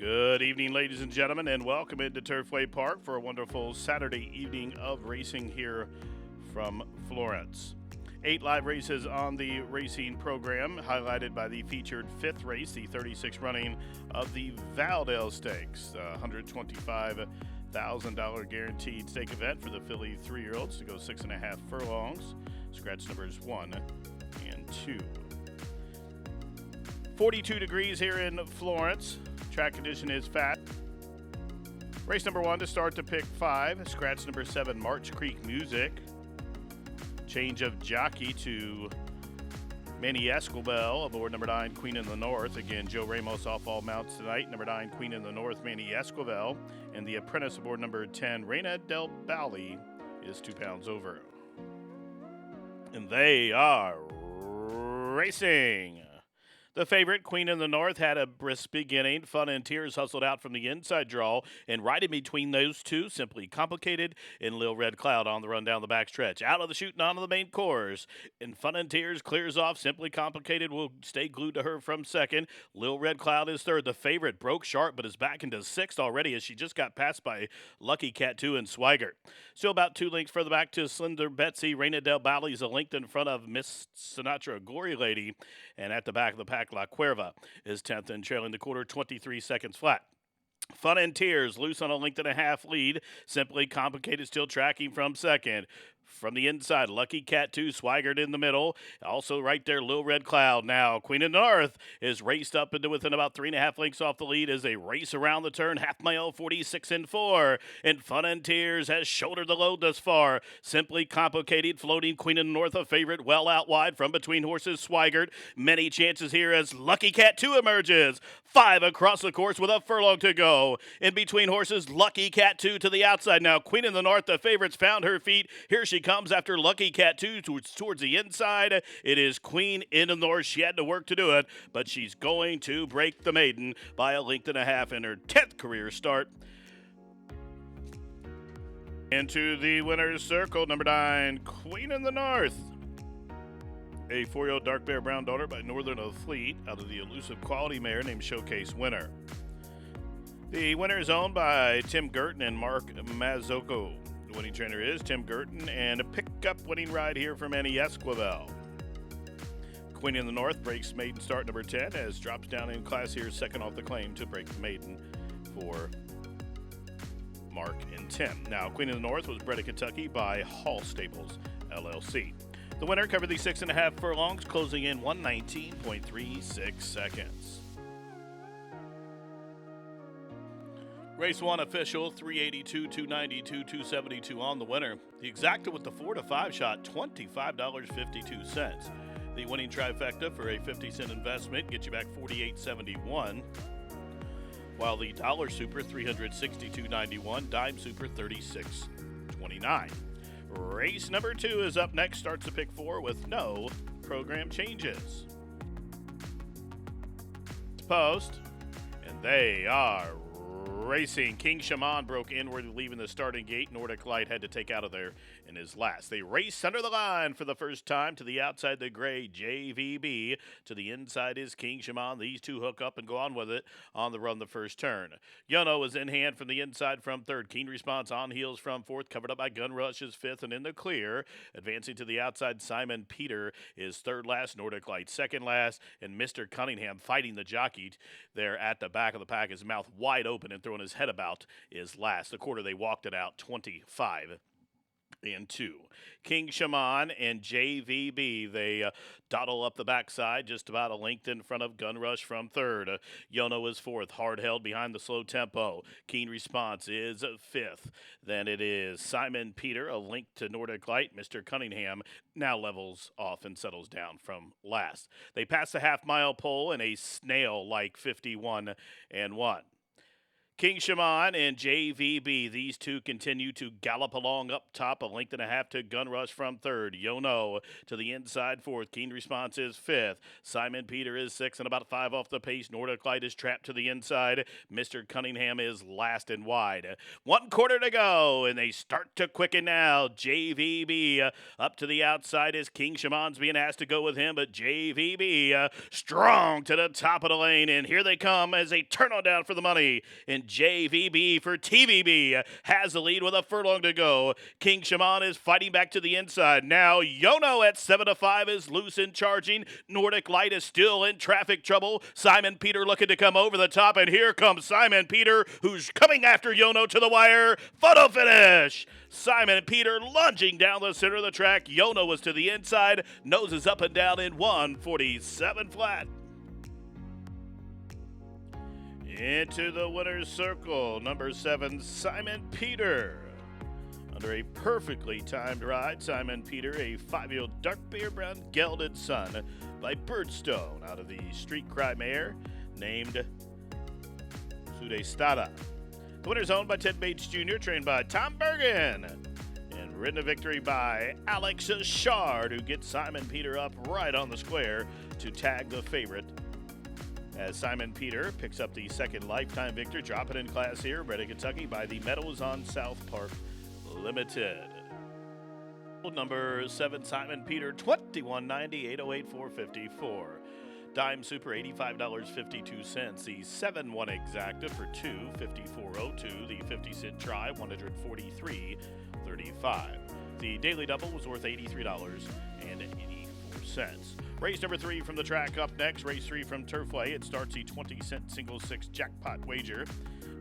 Good evening, ladies and gentlemen, and welcome into Turfway Park for a wonderful Saturday evening of racing here from Florence. 8 live races on the racing program, highlighted by the featured fifth race, the 36th running of the Valdez Stakes, $125,000 guaranteed stake event for the filly 3-year-olds to go 6.5 furlongs. Scratch numbers 1 and 2. 42 degrees here in Florence. Track condition is fat. Race number 1 to start to pick 5. Scratch number 7, March Creek Music. Change of jockey to Manny Esquivel aboard number 9, Queen in the North. Again, Joe Ramos off all mounts tonight. Number 9, Queen in the North, Manny Esquivel. And the apprentice aboard number 10, Reina del Valle, is 2 pounds over. And they are racing. The favorite, Queen in the North, had a brisk beginning. Fun and Tears hustled out from the inside draw, and right in between those two, Simply Complicated and Lil Red Cloud on the run down the backstretch. Out of the chute and onto the main course, and Fun and Tears clears off. Simply Complicated will stay glued to her from second. Lil Red Cloud is third. The favorite broke sharp, but is back into sixth already as she just got passed by Lucky Cat 2 and Swigert. Still about 2 lengths further back to Slender Betsy. Reina del Valle is a length in front of Miss Sinatra Glory Lady, and at the back of the pack, La Cuerva is 10th and trailing the quarter 23 seconds flat. Fun and Tears loose on a length and a half lead. Simply Complicated still tracking from second. From the inside, Lucky Cat 2, Swigert in the middle. Also right there, Lil Red Cloud. Now, Queen of the North is raced up into within about 3.5 lengths off the lead as they race around the turn. Half mile, 46 and 4. And Fun and Tears has shouldered the load thus far. Simply Complicated, floating Queen of the North, a favorite, well out wide from between horses, Swigert. Many chances here as Lucky Cat 2 emerges. 5 across the course with a furlong to go. In between horses, Lucky Cat 2 to the outside. Now, Queen of the North, the favorites, found her feet. Here she comes after Lucky Cat 2 towards the inside. It is Queen in the North. She had to work to do it, but she's going to break the maiden by a length and a half in her 10th career start. Into the winner's circle, number 9, Queen in the North. A 4-year-old dark bear brown daughter by Northern of Fleet out of the elusive quality mare named Showcase Winner. The winner is owned by Tim Gurton and Mark Mazzocco. The winning trainer is Tim Gurton, and a pickup winning ride here for Manny Esquivel. Queen in the North breaks maiden start number 10 as drops down in class here, second off the claim to break the maiden for Mark and Tim. Now, Queen in the North was bred in Kentucky by Hall Stables, LLC. The winner covered the 6.5 furlongs, closing in 119.36 seconds. Race 1 official, 382, 292, 272 on the winner. The exacta with the 4 to 5 shot, $25.52. The winning trifecta for a 50-cent investment gets you back $48.71. While the dollar super, $362.91, dime super, $36.29. Race number 2 is up next, starts to pick 4 with no program changes. Post, and they are racing. King Shaman broke inward, leaving the starting gate. Nordic Light had to take out of there in his last. They race under the line for the first time. To the outside, the gray JVB. To the inside is King Shaman. These two hook up and go on with it on the run the first turn. Yono is in hand from the inside from third. Keen Response on heels from fourth, covered up by Gun Rush is fifth and in the clear. Advancing to the outside, Simon Peter is third last. Nordic Light second last. And Mr. Cunningham fighting the jockey there at the back of the pack, his mouth wide open and throwing his head about, is last. The quarter they walked it out 25 and 2. King Shaman and JVB, they dawdle up the backside, just about a length in front of Gun Rush from third. Yono is fourth, hard held behind the slow tempo. Keen Response is fifth. Then it is Simon Peter, a link to Nordic Light. Mr. Cunningham now levels off and settles down from last. They pass the half-mile pole in a snail-like 51 and 1. King Shaman and JVB. These two continue to gallop along up top. A length and a half to Gun Rush from third. Yono to the inside fourth. Keen Response is fifth. Simon Peter is sixth and about 5 off the pace. Nordic Light is trapped to the inside. Mr. Cunningham is last and wide. 1/4 to go, and they start to quicken now. JVB up to the outside as King Shaman's being asked to go with him, but JVB strong to the top of the lane, and here they come as they turn on down for the money. And JVB for TVB has the lead with a furlong to go. King Shaman is fighting back to the inside. Now Yono at 7-5 is loose and charging. Nordic Light is still in traffic trouble. Simon Peter looking to come over the top, and here comes Simon Peter, who's coming after Yono to the wire. Photo finish! Simon Peter lunging down the center of the track. Yono was to the inside. Noses up and down in 1:47 flat. Into the winner's circle, number 7, Simon Peter. Under a perfectly timed ride, Simon Peter, a 5-year-old dark beer brown gelded son by Birdstone out of the Street Cry mare named Sudestada. The winner's owned by Ted Bates Jr., trained by Tom Bergen, and ridden a victory by Alex Shard, who gets Simon Peter up right on the square to tag the favorite. As Simon Peter picks up the second lifetime victory, dropping in class here, bred in Kentucky by the Meadows on South Park Limited. Number 7, Simon Peter, $21.90, 808 454. Dime Super, $85.52. The 7-1 exacta for 2, $54.02. The 50-cent try, $143.35. The daily double was worth $83.84. Race number 3 from the track up next. Race 3 from Turfway. It starts the 20-cent single 6 jackpot wager.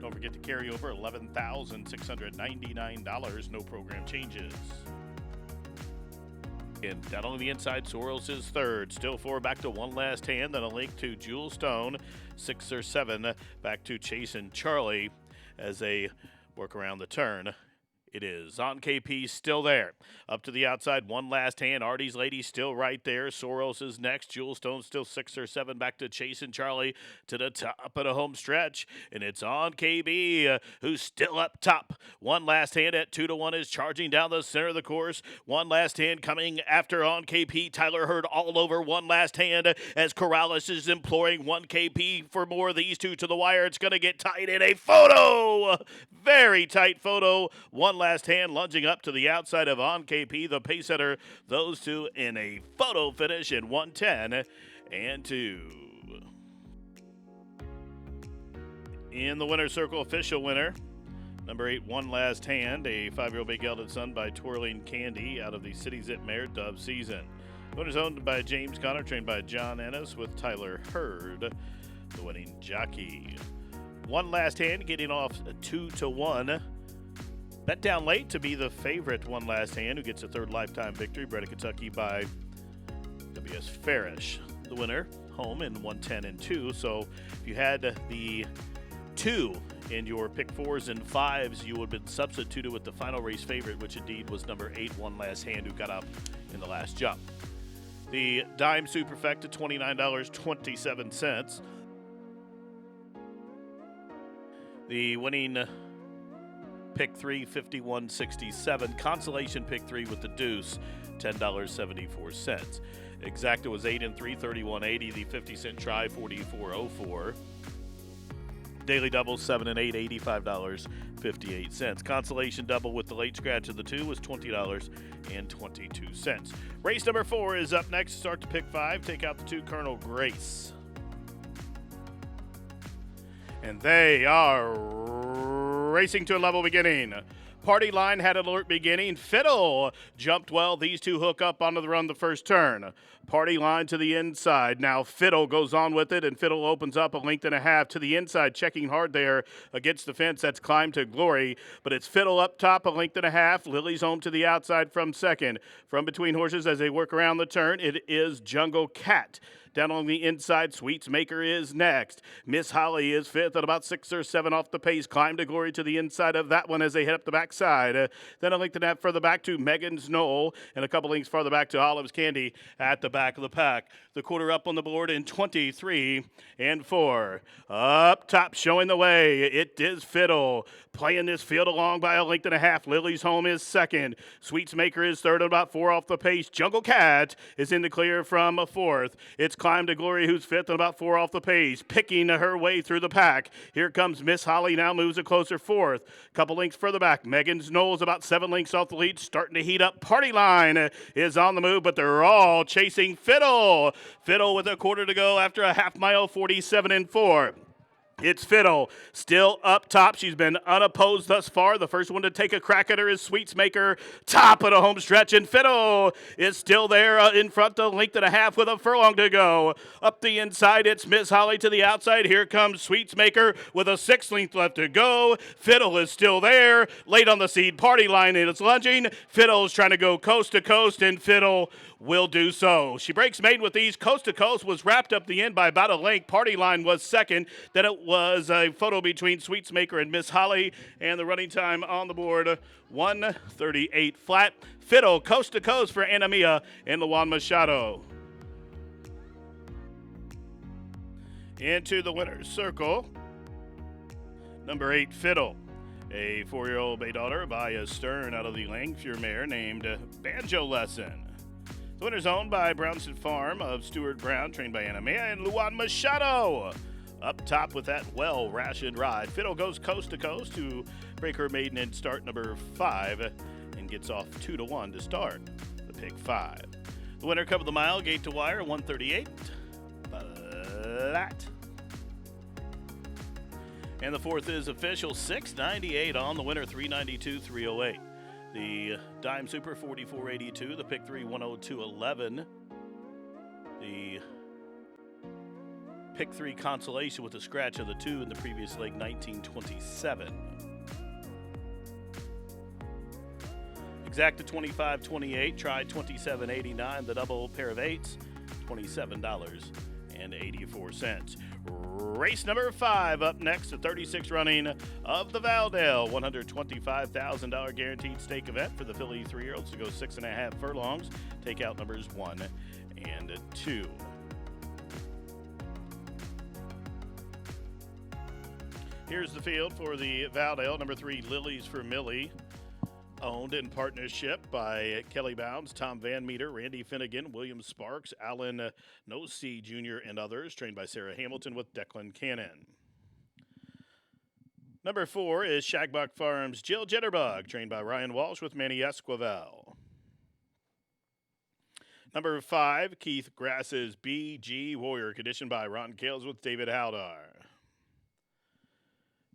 Don't forget to carry over $11,699. No program changes. And down on the inside, Soros is third. Still 4 back to One Last Hand. Then a link to Jewel Stone. 6 or 7 back to Chase and Charlie as they work around the turn. It is on KP, still there. Up to the outside, One Last Hand. Artie's Lady still right there. Soros is next. Jewel Stone still 6 or 7 back to Chase and Charlie to the top of the home stretch. And it's on KB, who's still up top. One Last Hand at 2-1 is charging down the center of the course. One Last Hand coming after on KP. Tyler Hurd all over One Last Hand as Corrales is imploring 1 KP for more. These two to the wire. It's going to get tight in a photo. Very tight photo. One Last Hand lunging up to the outside of On KP, the pace setter. Those two in a photo finish in 1:10 and 2. In the winner's circle, official winner, number 8, One Last Hand, a 5-year-old big gelded son by Twirling Candy out of the City Zip mare Dove Season. Winner's owned by James Conner, trained by John Ennis with Tyler Hurd, the winning jockey. One Last Hand getting off 2-1. Bet down late to be the favorite One Last Hand, who gets a 3rd lifetime victory, bred in Kentucky by W.S. Farish. The winner, home in 1:10 and 2. So if you had the 2 in your pick 4s and 5s, you would have been substituted with the final race favorite, which indeed was number 8, One Last Hand, who got up in the last jump. The Dime Superfecta, $29.27. The winning pick 3, $51.67. Consolation pick 3 with the deuce, $10.74. Exacta was 8 and 3, $31.80. The 50-cent try, $44.04. Daily double 7 and 8, $85.58. Consolation double with the late scratch of the 2 was $20.22. Race number 4 is up next. Start to pick 5. Take out the 2, Colonel Grace. And they are racing to a level beginning. Party Line had an alert beginning. Fiddle jumped well. These two hook up onto the run the first turn. Party Line to the inside. Now Fiddle goes on with it, and Fiddle opens up a length and a half to the inside, checking hard there against the fence. That's Climb to Glory, but it's Fiddle up top, a length and a half. Lily's home to the outside from second. From between horses as they work around the turn, it is Jungle Cat. Down on the inside, Sweets Maker is next. Miss Holly is fifth at about 6 or 7 off the pace. Climb to Glory to the inside of that one as they head up the backside. Then a length and a half further back to Megan's Knoll, and a couple lengths farther back to Olive's Candy at the back of the pack. The quarter up on the board in 23 and 4. Up top, showing the way, it is Fiddle. Playing this field along by a length and a half. Lily's Home is second. Sweets Maker is third at about 4 off the pace. Jungle Cat is in the clear from fourth. It's Climb to Glory who's fifth at about 4 off the pace. Picking her way through the pack. Here comes Miss Holly, now moves a closer fourth. Couple lengths further back. Megan's Knowles about 7 lengths off the lead. Starting to heat up. Party Line is on the move, but they're all chasing Fiddle. Fiddle with a quarter to go after a half mile, 47 and 4. It's Fiddle, still up top. She's been unopposed thus far. The first one to take a crack at her is Sweets Maker, top of the home stretch, and Fiddle is still there in front, a length and a half with a furlong to go. Up the inside, it's Miss Holly to the outside. Here comes Sweets Maker with a 6 length left to go. Fiddle is still there, late on the seed. Party Line is lunging. Fiddle's trying to go coast to coast, and Fiddle will do so. She breaks maiden with these. Coast to Coast was wrapped up the end by about a length. Party Line was second. Then it was a photo between Sweets Maker and Miss Holly, and the running time on the board, 1:38 flat. Fiddle, Coast to Coast for Anna Mia and Luan Machado. Into the winner's circle, number 8, Fiddle. A 4-year-old bay daughter by a Stern out of the Langfure mare named Banjo Lesson. The winner's owned by Brownstead Farm of Stuart Brown, trained by Anna Mia and Luan Machado. Up top with that well-rationed ride. Fiddle goes coast to coast to break her maiden in start number 5 and gets off 2-1 to start the pick 5. The winner covered the mile, gate to wire, 138. Flat. And the fourth is official, 698 on the winner, 392, 308. The Dime Super, 44.82. The pick 3, 102.11. The pick 3 consolation with a scratch of the 2 in the previous leg, 19.27. Exacta 25.28. Tried 27.89. The double pair of 8s, $27.84. Race number 5 up next, the 36th running of the Valdez $125,000 guaranteed stake event for the filly 3-year-olds to go 6.5 furlongs. Take out numbers 1 and 2. Here's the field for the Valdez. Number 3, Lilies for Millie. Owned in partnership by Kelly Bounds, Tom Van Meter, Randy Finnegan, William Sparks, Alan Nosey Jr., and others, trained by Sarah Hamilton with Declan Cannon. Number 4 is Shagbuck Farms' Jill Jitterbug, trained by Ryan Walsh with Manny Esquivel. Number 5, Keith Grass's BG Warrior, conditioned by Ron Kales with David Haldar.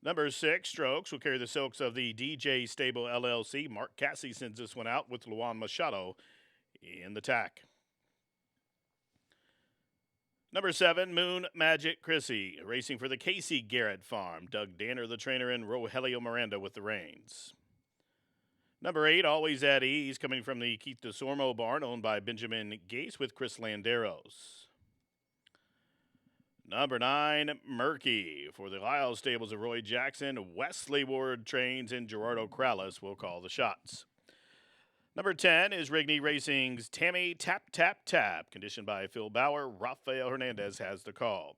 Number 6, Strokes, will carry the silks of the DJ Stable LLC. Mark Cassie sends this one out with Luan Machado in the tack. Number 7, Moon Magic Chrissy, racing for the Casey Garrett Farm. Doug Danner, the trainer, and Rogelio Miranda with the reins. Number 8, Always at Ease, coming from the Keith DeSormo barn, owned by Benjamin Gase with Chris Landeros. Number 9, Murky, for the Lyle Stables of Roy Jackson. Wesley Ward trains, and Gerardo Crowless will call the shots. Number 10 is Rigney Racing's Tammy Tap Tap Tap, conditioned by Phil Bauer. Rafael Hernandez has the call.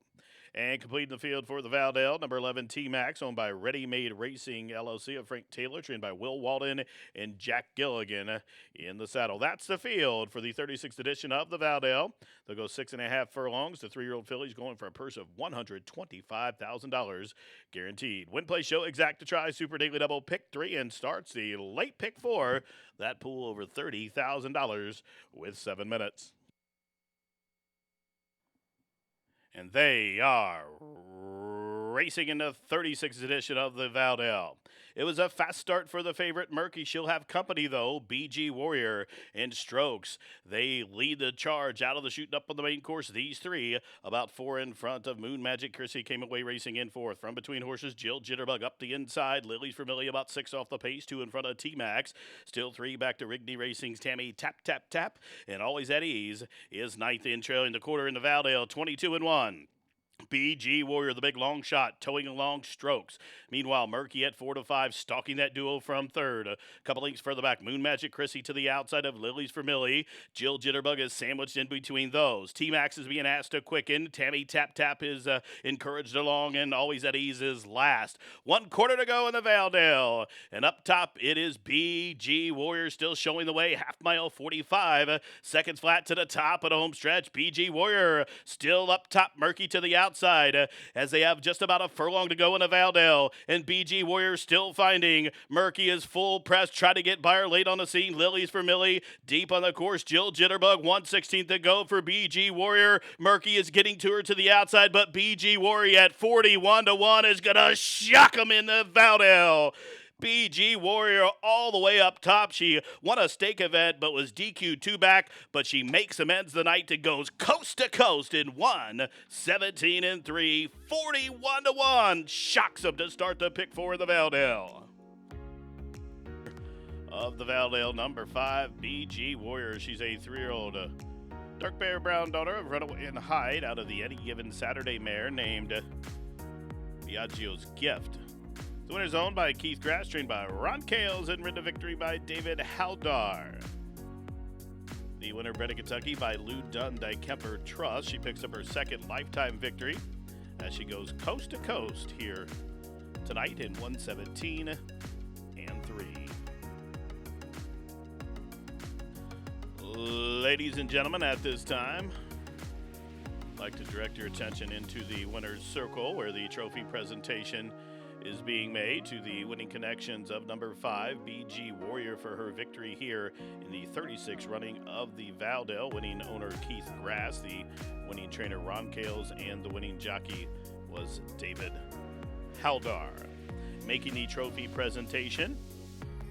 And completing the field for the Valdez, number 11, T-Max, owned by Ready Made Racing LLC of Frank Taylor, trained by Will Walden and Jack Gilligan in the saddle. That's the field for the 36th edition of the Valdez. They'll go 6.5 furlongs. The 3-year-old filly's going for a purse of $125,000 guaranteed. Win, play, show, exacta try, Super Daily Double, pick 3, and starts the late pick 4. That pool over $30,000 with 7 minutes. And they are racing in the 36th edition of the Valdez. It was a fast start for the favorite Murky. She'll have company, though. BG Warrior and Strokes. They lead the charge out of the chute up on the main course. These three, about 4 in front of Moon Magic Chrissy, came away racing in fourth. From between horses, Jill Jitterbug up the inside. Lily's Familiar about 6 off the pace. 2 in front of T-Max. Still 3 back to Rigney Racing's Tammy Tap Tap Tap. And Always at Ease is ninth in, trailing the quarter in the Valdez, 22-1. BG Warrior, the big long shot, towing along Strokes. Meanwhile, Murky at 4 to 5, stalking that duo from third. A couple lengths further back, Moon Magic Chrissy to the outside of Lily's for Millie. Jill Jitterbug is sandwiched in between those. T-Max is being asked to quicken. Tammy Tap Tap is encouraged along, and Always at Ease is last. 1 quarter to go in the Valdez. And up top, it is BG Warrior still showing the way. Half mile 45. Seconds flat to the top of the home stretch. BG Warrior still up top. Murky to the outside as they have just about a furlong to go in the Valdez, and BG Warrior still finding Murky is full press, try to get by her late on the scene. Lily's for Millie deep on the course. Jill Jitterbug 1/16 to go for BG Warrior. Murky is getting to her to the outside, but BG Warrior at 41-1 is gonna shock him in the Valdez. BG Warrior all the way up top. She won a stake event but was DQ'd 2 back, but she makes amends the night and goes coast to coast in 1-17-3, 41-1. Shocks them to start the pick 4 of the Valdez. Of the Valdez, number 5, BG Warrior. She's a 3-year-old dark bear brown daughter of Runaway and Hyde out of the Any Given Saturday mare named Biagio's Gift. The winner's owned by Keith Grass, trained by Ron Kales, and ridden to victory by David Haldar. The winner bred in Kentucky by Lou Dunn Kemper Trust. She picks up her second lifetime victory as she goes coast to coast here tonight in 117-3. Ladies and gentlemen, at this time, I'd like to direct your attention into the winner's circle where the trophy presentation is being made to the winning connections of number 5, BG Warrior, for her victory here in the 36th running of the Valdez. Winning owner Keith Grass, the winning trainer Ron Kales, and the winning jockey was David Haldar. Making the trophy presentation,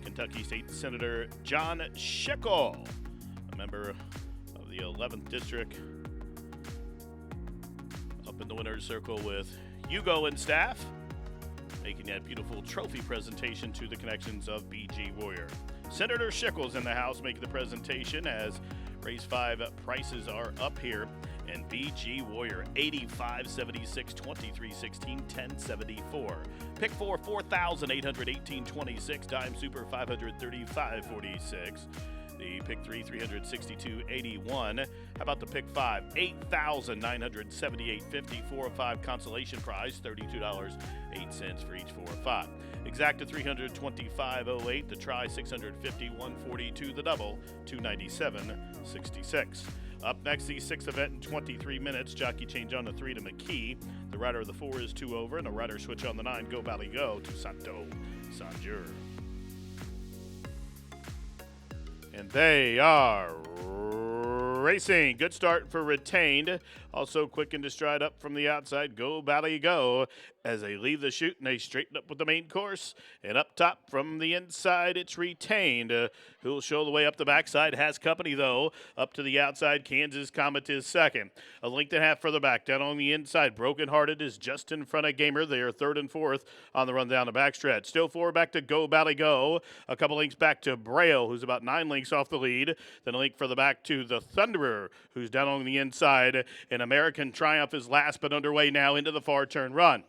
Kentucky State Senator John Schickel, a member of the 11th District, up in the winner's circle with Hugo and staff, making that beautiful trophy presentation to the connections of BG Warrior. Senator Schickel's in the house making the presentation as race 5 prices are up here. And BG Warrior, 85.76, 23.16, 10.74. Pick 4, 4,818.26. Dime Super, 535.46. The pick 3, 362.81. How about the pick 5? 8,978.50. 4 of 5 consolation prize, $32.08 for each 4 of 5. Exacta 325.08. The try 651.42. The double 297.66. Up next, the 6th event in 23 minutes. Jockey change on the 3 to McKee. The rider of the 4 is 2 over, and the rider switch on the 9, Go Valley Go, to Santo Sanjur. And they are racing. Good start for Retained. Also quickened to stride up from the outside, Go Valley Go, as they leave the chute and they straighten up with the main course. And up top from the inside, it's Retained, who'll show the way up the backside. Has company, though. Up to the outside, Kansas Comet is second. A length and a half further back, down on the inside, Broken Hearted is just in front of Gamer. They are 3rd and 4th on the run down the backstretch. Still 4 back to Go Valley Go. A couple lengths back to Braille, who's about 9 lengths off the lead. Then a length further back to the Thunderer, who's down on the inside. And American Triumph is last but underway now into the far turn run.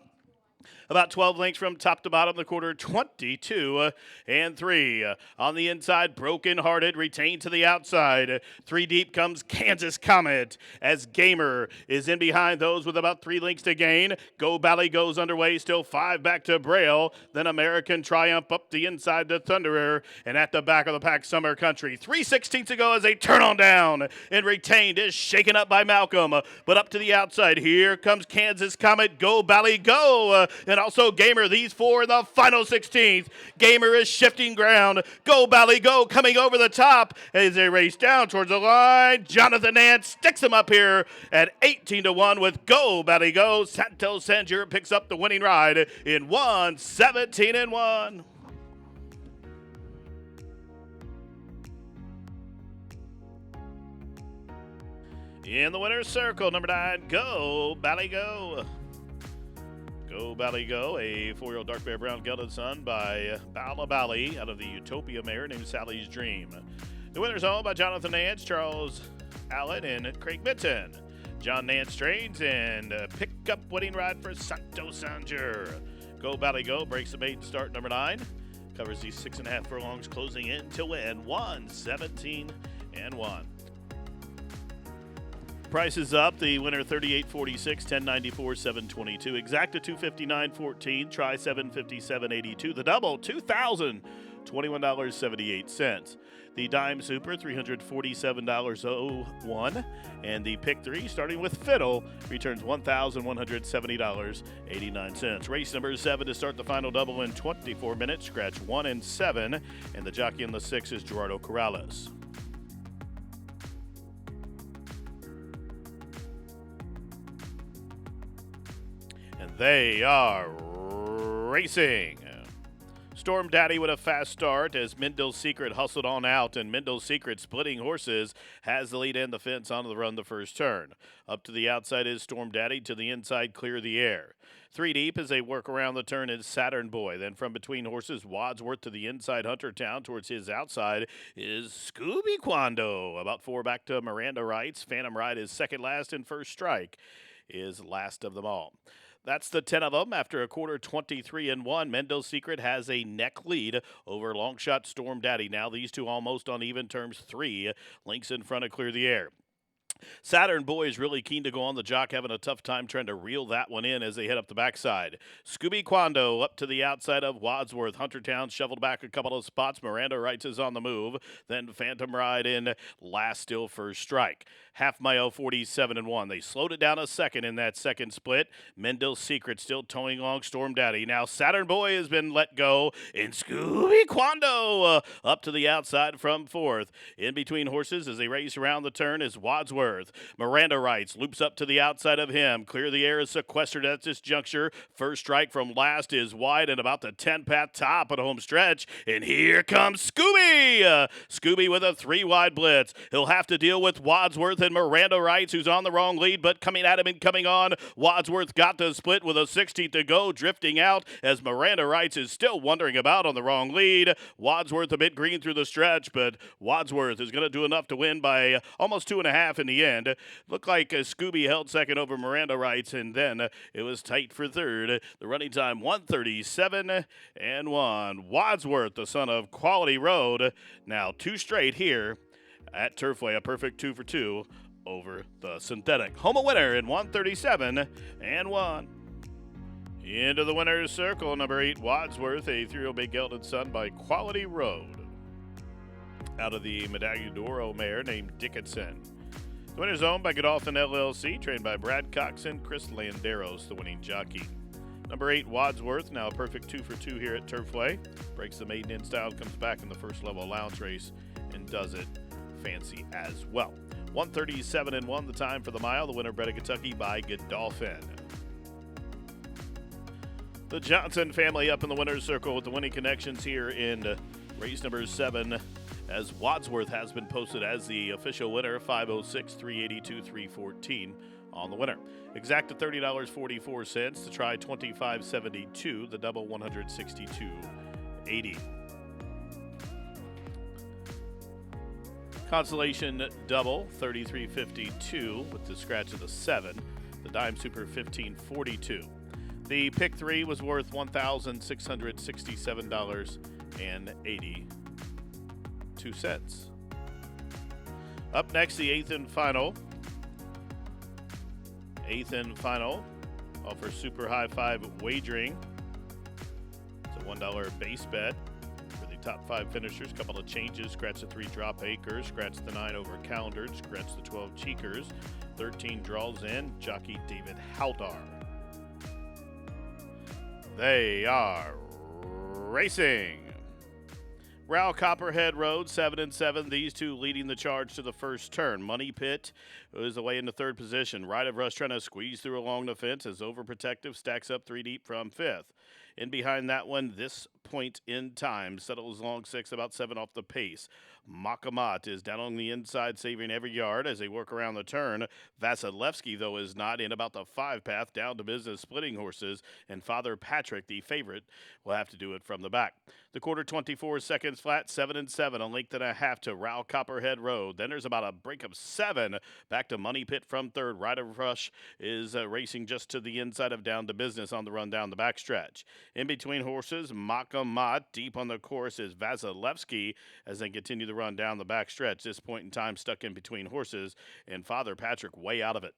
About 12 lengths from top to bottom, the quarter 22-3. On the inside, Broken Hearted, Retained to the outside. 3 deep comes Kansas Comet as Gamer is in behind those with about 3 lengths to gain. Go Valley goes underway, still 5 back to Braille. Then American Triumph up the inside to Thunderer. And at the back of the pack, Summer Country. 3/16 to go as they turn on down. And Retained is shaken up by Malcolm. But up to the outside, here comes Kansas Comet, Go Valley Go. and also Gamer. These four in the final 16th. Gamer is shifting ground. Go, Bally, go, coming over the top as they race down towards the line. Jonathan Nance sticks him up here at 18-1 with Go, Bally, go. Santos Sanger picks up the winning ride in 1-17-1. In the winner's circle, number 9, Go, Bally, go. Go, Bally, go. A 4-year-old dark bear brown gelded son by Bala Bally out of the Utopia mare named Sally's Dream. The winner's owned by Jonathan Nance, Charles Allen, and Craig Mitten. John Nance trains and pick-up winning ride for Santos Sanger. Go, Bally, go. Breaks the maiden start, number 9. Covers these 6.5 furlongs, closing in to win 1-17-1. Price is up. The winner 38.46, 10.94, 7.22. Exacta 259.14. Try 757.82. The double $2,021.78. The dime super $347.01, and the pick 3 starting with Fiddle returns $1,170.89. Race number 7 to start the final double in 24 minutes. Scratch 1 and 7, and the jockey in the 6 is Gerardo Corrales. And they are racing. Storm Daddy with a fast start as Mendel's Secret hustled on out, and Mendel's Secret, splitting horses, has the lead and the fence onto the run the first turn. Up to the outside is Storm Daddy, to the inside Clear the Air. 3 deep as they work around the turn is Saturn Boy. Then from between horses, Wadsworth to the inside, Huntertown towards his outside is Scooby Quando. About 4 back to Miranda Wrights. Phantom Ride is second last, and First Strike is last of them all. That's the 10 of them. After a quarter, 23-1. Mendel's Secret has a neck lead over Longshot Storm Daddy. Now these two almost on even terms. 3 lengths in front of Clear the Air. Saturn Boy is really keen to go on the jock, having a tough time trying to reel that one in as they head up the backside. Scooby Quando up to the outside of Wadsworth. Huntertown shoveled back a couple of spots. Miranda Wrights is on the move. Then Phantom Ride in last, still First Strike. Half mile 47-1. They slowed it down a second in that second split. Mendel's Secret still towing along Storm Daddy. Now Saturn Boy has been let go, and Scooby Quando up to the outside from fourth. In between horses as they race around the turn is Wadsworth. Miranda Wrights loops up to the outside of him. Clear the Air is sequestered at this juncture. First Strike from last is wide and about the 10-path top at home stretch. And here comes Scooby. Scooby with a 3-wide blitz. He'll have to deal with Wadsworth and Miranda Wrights, who's on the wrong lead, but coming at him and coming on. Wadsworth got the split with a 16th to go, drifting out as Miranda Wrights is still wandering about on the wrong lead. Wadsworth a bit green through the stretch, but Wadsworth is going to do enough to win by almost 2.5 in the end. Looked like Scooby held second over Miranda Wrights, and then it was tight for third. The running time 1:37-1. Wadsworth, the son of Quality Road, now 2 straight here at Turfway, a perfect 2 for 2 over the synthetic. Home a winner in 1:37-1. Into the winner's circle, number 8, Wadsworth, a 3-year-old big gelded son by Quality Road. Out of the Medaglia d'Oro mare named Dickinson. The winner's owned by Godolphin LLC, trained by Brad Coxon, Chris Landeros, the winning jockey. Number 8, Wadsworth, now a perfect 2 for 2 here at Turfway. Breaks the maiden in style, comes back in the first level allowance race, and does it fancy as well. 1:37-1 the time for the mile. The winner bred of Kentucky by Godolphin. The Johnson family up in the winner's circle with the winning connections here in race number 7, as Wadsworth has been posted as the official winner. 506, 382, 314 on the winner. Exact at $30.44 to try 25.72. The double 162.80. Consolation double 33.52 with the scratch of the 7. The dime super 15.42. The pick 3 was worth $1,667.82. Up next, the 8th and final. 8th and final offers super high 5 wagering. It's a $1 base bet for the top 5 finishers. Couple of changes: scratch the 3 drop acres, scratch the 9 over calendared, scratch the 12 cheekers. 13 draws in jockey David Haldar. They are racing. Row Copperhead Road, 7-7. These two leading the charge to the first turn. Money Pit is away into third position. Ride of Rush trying to squeeze through along the fence as Overprotective stacks up 3 deep from fifth. In behind that one, This Point in Time settles along 6, about 7 off the pace. Makamat is down on the inside, saving every yard as they work around the turn. Vasilevsky, though, is not in about the 5 path, down to business splitting horses, and Father Patrick, the favorite, will have to do it from the back. The quarter 24 seconds flat, 7-7, a length and a half to Row Copperhead Road. Then there's about a break of 7 back to Money Pit from third. Ride of Rush is racing just to the inside of down to business on the run down the backstretch. In between horses, Makamat. Deep on the course is Vasilevsky as they continue the run down the backstretch. This point in time stuck in between horses, and Father Patrick way out of it.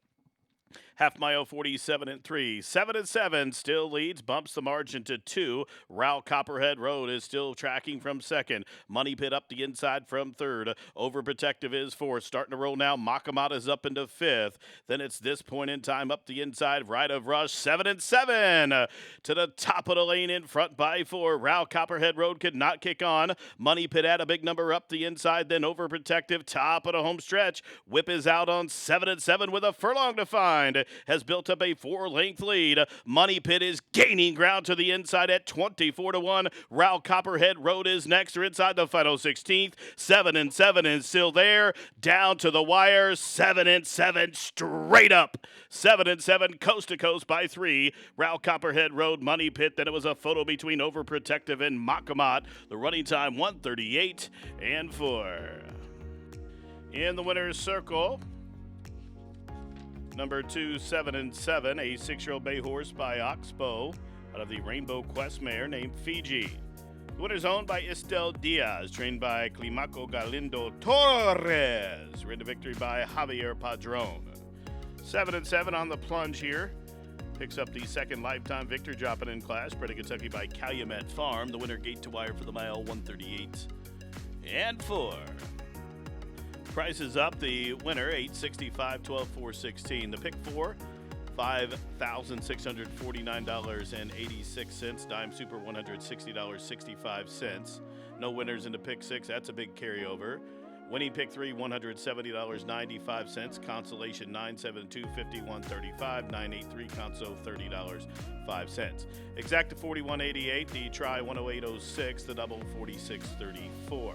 Half mile 47-3, 7-7 still leads, bumps the margin to 2. Row Copperhead Road is still tracking from second. Money Pit up the inside from third. Overprotective is fourth. Starting to roll now. Makamat is up into fifth. Then it's This Point in Time up the inside. Ride of Rush 7-7 to the top of the lane in front by 4. Row Copperhead Road could not kick on. Money Pit had a big number up the inside. Then Overprotective top of the home stretch. Whip is out on 7-7 with a furlong to find. Has built up a 4-length lead. Money Pit is gaining ground to the inside at 24-1. Row Copperhead Road is next. They're inside the final 16th. 7-7 is still there. Down to the wire. 7-7 straight up. 7-7 coast to coast by 3. Row Copperhead Road, Money Pit. Then it was a photo between Overprotective and Makamat. The running time 1:38 and 4. In the winner's circle, number 2, 7-7, a 6-year-old bay horse by Oxbow out of the Rainbow Quest mare named Fiji. The winner's owned by Estel Diaz, trained by Climaco Galindo Torres. Ridden to victory by Javier Padron. 7-7 on the plunge here. Picks up the second lifetime victor, dropping in class. Bred in Kentucky by Calumet Farm. The winner gate to wire for the mile, 138 and 4. Price is up. The winner, $865, 12, 416. The pick 4, $5,649.86. Dime Super, $160.65. No winners in the pick 6. That's a big carryover. Winning pick 3, $170.95. Consolation, $972, 51.35. 983, conso, $30.05. Exacta, 41.88. The try, 108.06. The double, 46.34.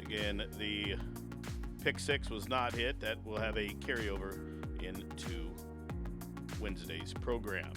Again, the pick 6 was not hit. That will have a carryover into Wednesday's program.